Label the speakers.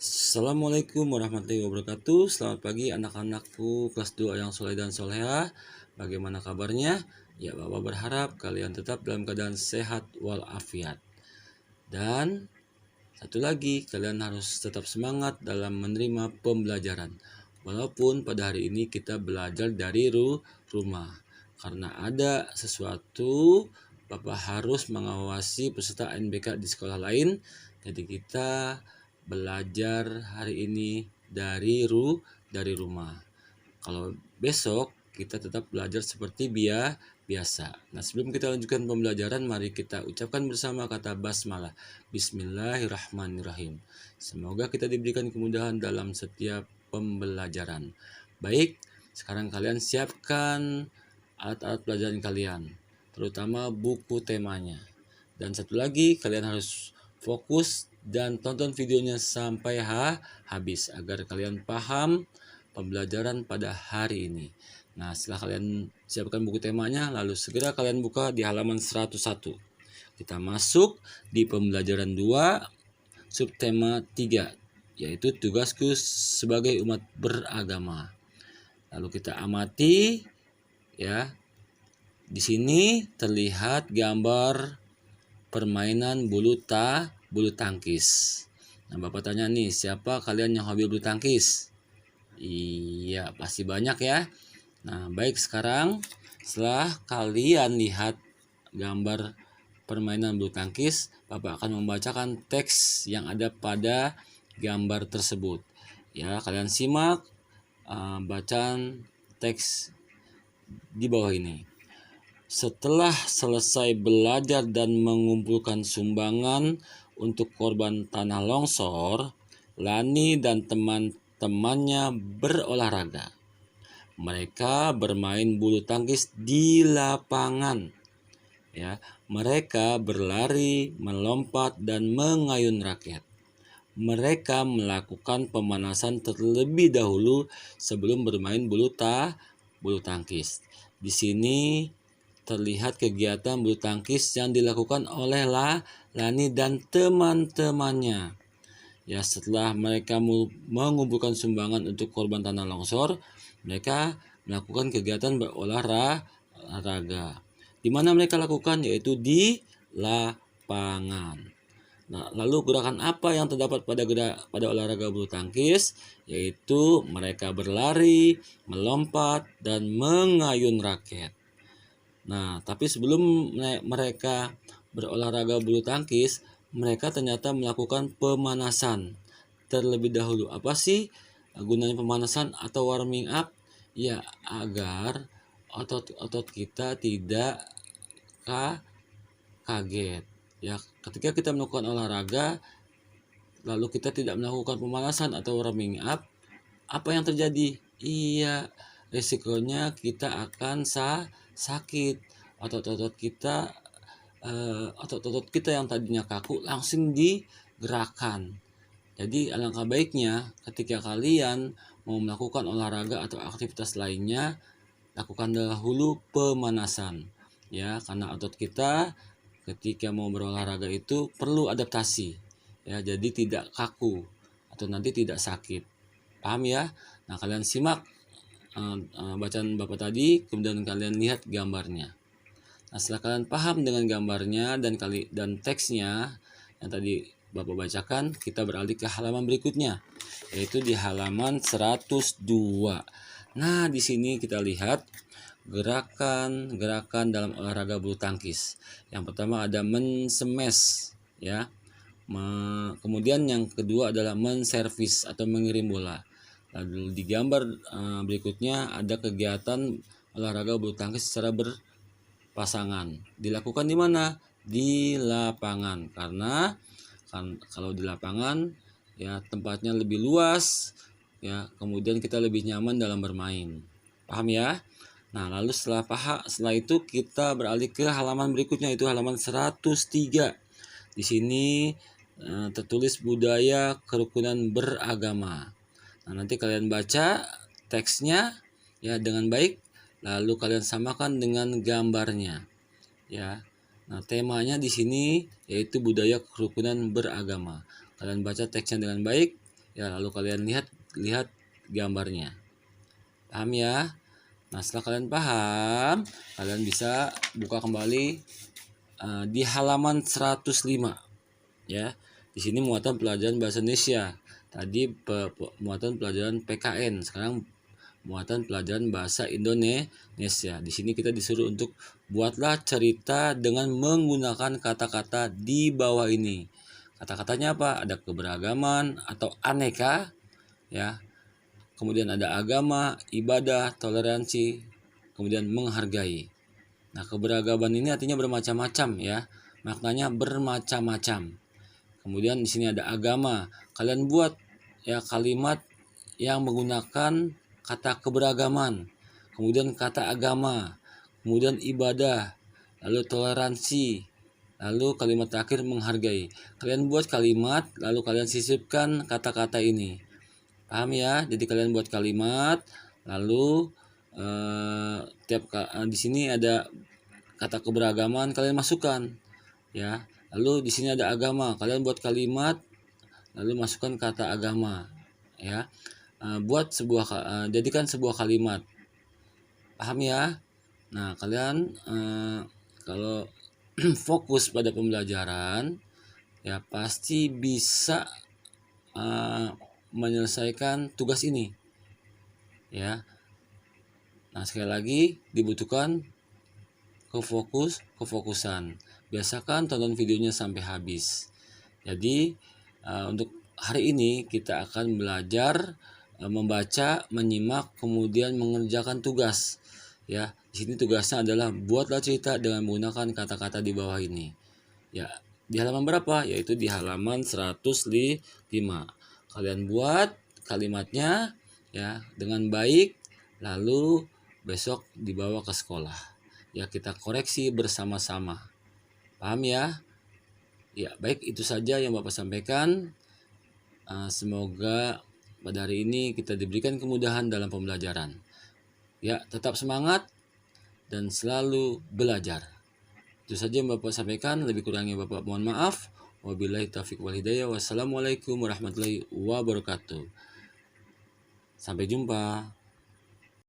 Speaker 1: Assalamualaikum warahmatullahi wabarakatuh. Selamat pagi anak-anakku kelas 2 yang soleh dan soleha. Bagaimana kabarnya? Ya, Bapak berharap kalian tetap dalam keadaan sehat walafiat. Dan satu lagi, kalian harus tetap semangat dalam menerima pembelajaran. Walaupun pada hari ini kita belajar dari rumah. Karena ada sesuatu, Bapak harus mengawasi peserta NBK di sekolah lain. Jadi kita belajar hari ini dari rumah. Kalau besok kita tetap belajar seperti biasa. Nah, sebelum kita lanjutkan pembelajaran, mari kita ucapkan bersama kata basmalah. Bismillahirrahmanirrahim. Semoga kita diberikan kemudahan dalam setiap pembelajaran. Baik, sekarang kalian siapkan alat-alat pelajaran kalian, terutama buku temanya. Dan satu lagi, kalian harus fokus dan tonton videonya sampai habis agar kalian paham pembelajaran pada hari ini. Nah, setelah kalian siapkan buku temanya, lalu segera kalian buka di halaman 101. Kita masuk di pembelajaran 2, subtema 3, yaitu tugasku sebagai umat beragama. Lalu kita amati, ya. Di sini terlihat gambar permainan bulu tangkis. Nah, Bapak tanya nih, siapa kalian yang hobi bulu tangkis? Iya, pasti banyak ya. Nah, baik, sekarang setelah kalian lihat gambar permainan bulu tangkis, Bapak akan membacakan teks yang ada pada gambar tersebut. Ya, kalian simak bacaan teks di bawah ini. Setelah selesai belajar dan mengumpulkan sumbangan untuk korban tanah longsor, Lani dan teman-temannya berolahraga. Mereka bermain bulu tangkis di lapangan. Ya, mereka berlari, melompat, dan mengayun raket. Mereka melakukan pemanasan terlebih dahulu sebelum bermain bulu tangkis. Di sini terlihat kegiatan bulu tangkis yang dilakukan oleh Lani dan teman-temannya. Ya, setelah mereka mengumpulkan sumbangan untuk korban tanah longsor, mereka melakukan kegiatan berolahraga. Di mana mereka lakukan, yaitu di lapangan. Nah, lalu gerakan apa yang terdapat pada olahraga bulu tangkis? Yaitu mereka berlari, melompat, dan mengayun raket. Nah, tapi sebelum mereka berolahraga bulu tangkis, mereka ternyata melakukan pemanasan terlebih dahulu. Apa sih gunanya pemanasan atau warming up? Ya, agar otot-otot kita tidak kaget. Ya, ketika kita melakukan olahraga, lalu kita tidak melakukan pemanasan atau warming up, apa yang terjadi? Iya, resikonya kita akan sakit. Otot-otot kita yang tadinya kaku langsung digerakkan. Jadi alangkah baiknya ketika kalian mau melakukan olahraga atau aktivitas lainnya, lakukan dahulu pemanasan. Ya, karena otot kita ketika mau berolahraga itu perlu adaptasi. Ya, jadi tidak kaku atau nanti tidak sakit. Paham ya? Nah, kalian simak bacaan Bapak tadi, kemudian kalian lihat gambarnya. Nah, setelah kalian paham dengan gambarnya dan teksnya yang tadi Bapak bacakan, kita beralih ke halaman berikutnya, yaitu di halaman 102. Nah, di sini kita lihat gerakan dalam olahraga bulu tangkis. Yang pertama ada men-smash, ya. Kemudian yang kedua adalah men-servis atau mengirim bola. Lalu di gambar berikutnya ada kegiatan olahraga bulu tangkis secara berpasangan. Dilakukan di mana? Di lapangan. Karena kalau di lapangan ya tempatnya lebih luas, ya, kemudian kita lebih nyaman dalam bermain. Paham ya? Nah, lalu setelah itu kita beralih ke halaman berikutnya, itu halaman 103. Di sini tertulis budaya kerukunan beragama. Nah, nanti kalian baca teksnya ya dengan baik, lalu kalian samakan dengan gambarnya. Ya. Nah, temanya di sini yaitu budaya kerukunan beragama. Kalian baca teksnya dengan baik, Ya, lalu kalian lihat gambarnya. Paham ya? Nah, setelah kalian paham, kalian bisa buka kembali di halaman 105 ya. Di sini muatan pelajaran bahasa Indonesia. Tadi muatan pelajaran PKN, sekarang muatan pelajaran bahasa Indonesia. Di sini kita disuruh untuk buatlah cerita dengan menggunakan kata-kata di bawah ini. Kata-katanya apa? Ada keberagaman atau aneka ya. Kemudian ada agama, ibadah, toleransi, kemudian menghargai. Nah, keberagaman ini artinya bermacam-macam ya. Maknanya bermacam-macam. Kemudian di sini ada agama. Kalian buat ya kalimat yang menggunakan kata keberagaman, kemudian kata agama, kemudian ibadah, lalu toleransi, lalu kalimat terakhir menghargai. Kalian buat kalimat, lalu kalian sisipkan kata-kata ini. Paham ya? Jadi kalian buat kalimat, lalu di sini ada kata keberagaman, kalian masukkan ya. Lalu di sini ada agama, kalian buat kalimat, lalu masukkan kata agama ya. Jadikan sebuah kalimat. Paham ya? Nah, kalian kalau fokus pada pembelajaran ya pasti bisa menyelesaikan tugas ini ya. Nah, sekali lagi dibutuhkan kefokusan. Biasakan tonton videonya sampai habis. Jadi untuk hari ini kita akan belajar membaca, menyimak, kemudian mengerjakan tugas. Ya, di sini tugasnya adalah buatlah cerita dengan menggunakan kata-kata di bawah ini. Ya, di halaman berapa? Yaitu di halaman 105. Kalian buat kalimatnya ya dengan baik, lalu besok dibawa ke sekolah. Ya, kita koreksi bersama-sama. Paham ya? Ya, baik, itu saja yang Bapak sampaikan. Semoga pada hari ini kita diberikan kemudahan dalam pembelajaran. Ya, tetap semangat dan selalu belajar. Itu saja yang Bapak sampaikan, lebih kurangnya Bapak mohon maaf. Wabillahi taufiq wal hidayah. Wassalamualaikum warahmatullahi wabarakatuh. Sampai jumpa.